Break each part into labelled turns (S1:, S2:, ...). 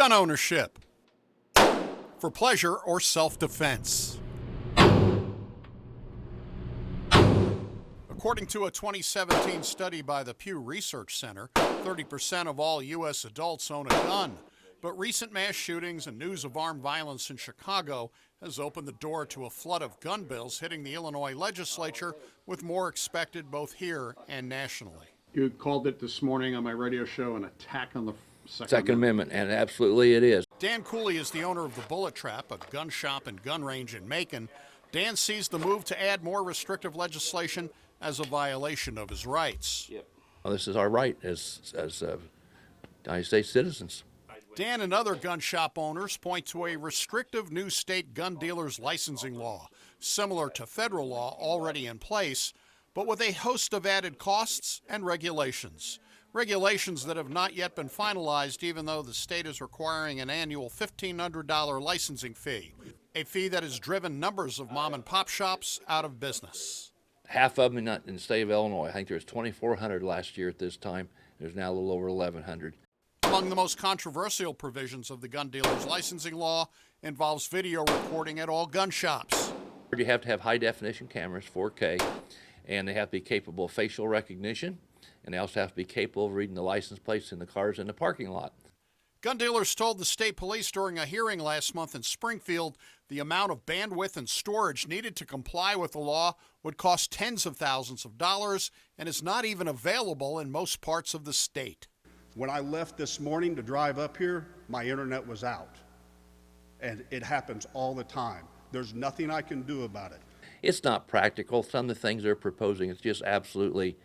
S1: Gun ownership. For pleasure or self-defense. According to a 2017 study by the Pew Research Center, 30% of all U.S. adults own a gun. But recent mass shootings and news of armed violence in Chicago has opened the door to a flood of gun bills hitting the Illinois legislature, with more expected both here and nationally.
S2: You called it this morning on my radio show an attack on the
S3: Second Amendment, and absolutely it is.
S1: Dan Cooley is the owner of the Bullet Trap, a gun shop and gun range in Macon. Dan sees the move to add more restrictive legislation as a violation of his rights.
S3: Yep. Well, this is our right as United States citizens.
S1: Dan and other gun shop owners point to a restrictive new state gun dealers licensing law, similar to federal law already in place, but with a host of added costs and regulations. Regulations that have not yet been finalized, even though the state is requiring an annual $1,500 licensing fee, a fee that has driven numbers of mom and pop shops out of business.
S3: Half of them in the state of Illinois. I think there was 2,400 last year at this time. There's now a little over 1,100.
S1: Among the most controversial provisions of the gun dealer's licensing law involves video recording at all gun shops.
S3: You have to have high-definition cameras, 4K, and they have to be capable of facial recognition, and they also have to be capable of reading the license plates in the cars in the parking lot.
S1: Gun dealers told the state police during a hearing last month in Springfield the amount of bandwidth and storage needed to comply with the law would cost tens of thousands of dollars and is not even available in most parts of the state.
S4: When I left this morning to drive up here, my internet was out. And it happens all the time. There's nothing I can do about it.
S3: It's not practical. Some of the things they're proposing, it's just absolutely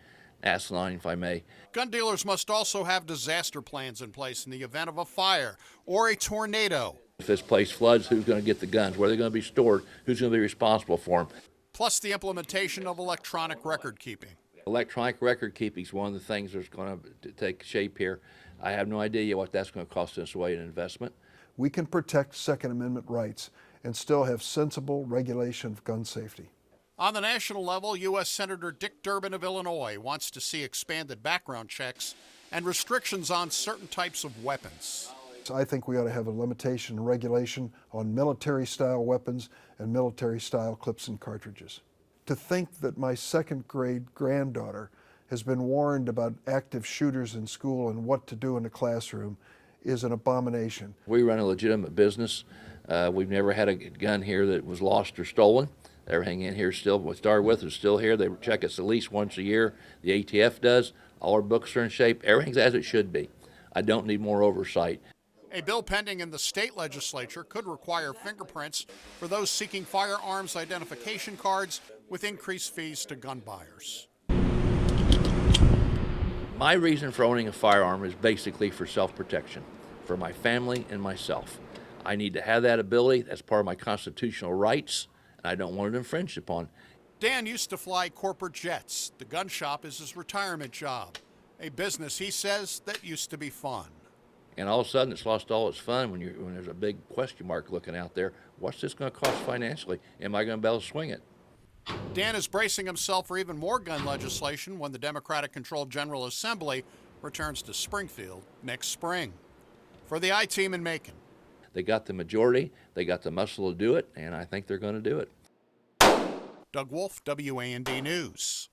S3: asinine, if I may.
S1: Gun dealers must also have disaster plans in place in the event of a fire or a tornado.
S3: If this place floods, who's going to get the guns? Where are they going to be stored? Who's going to be responsible for them?
S1: Plus the implementation of electronic record keeping.
S3: Electronic record keeping is one of the things that's going to take shape here. I have no idea what that's going to cost us away in investment.
S5: We can protect Second Amendment rights and still have sensible regulation of gun safety.
S1: On the national level, U.S. Senator Dick Durbin of Illinois wants to see expanded background checks and restrictions on certain types of weapons.
S5: I think we ought to have a limitation and regulation on military-style weapons and military-style clips and cartridges. To think that my second-grade granddaughter has been warned about active shooters in school and what to do in the classroom is an abomination.
S3: We run a legitimate business. We've never had a gun here that was lost or stolen. Everything in here still, we started with, is still here. They check us at least once a year. The ATF does. All our books are in shape. Everything's as it should be. I don't need more oversight.
S1: A bill pending in the state legislature could require fingerprints for those seeking firearms identification cards, with increased fees to gun buyers.
S3: My reason for owning a firearm is basically for self-protection, for my family and myself. I need to have that ability. That's part of my constitutional rights, and I don't want it infringed upon.
S1: Dan used to fly corporate jets. The gun shop is his retirement job, a business, he says, that used to be fun.
S3: And all of a sudden, it's lost all its fun when there's a big question mark looking out there. What's this going to cost financially? Am I going to be able to swing it?
S1: Dan is bracing himself for even more gun legislation when the Democratic-controlled General Assembly returns to Springfield next spring. For the I-Team in Macon.
S3: They got the majority, they got the muscle to do it, and I think they're going to do it.
S1: Doug Wolfe, WAND News.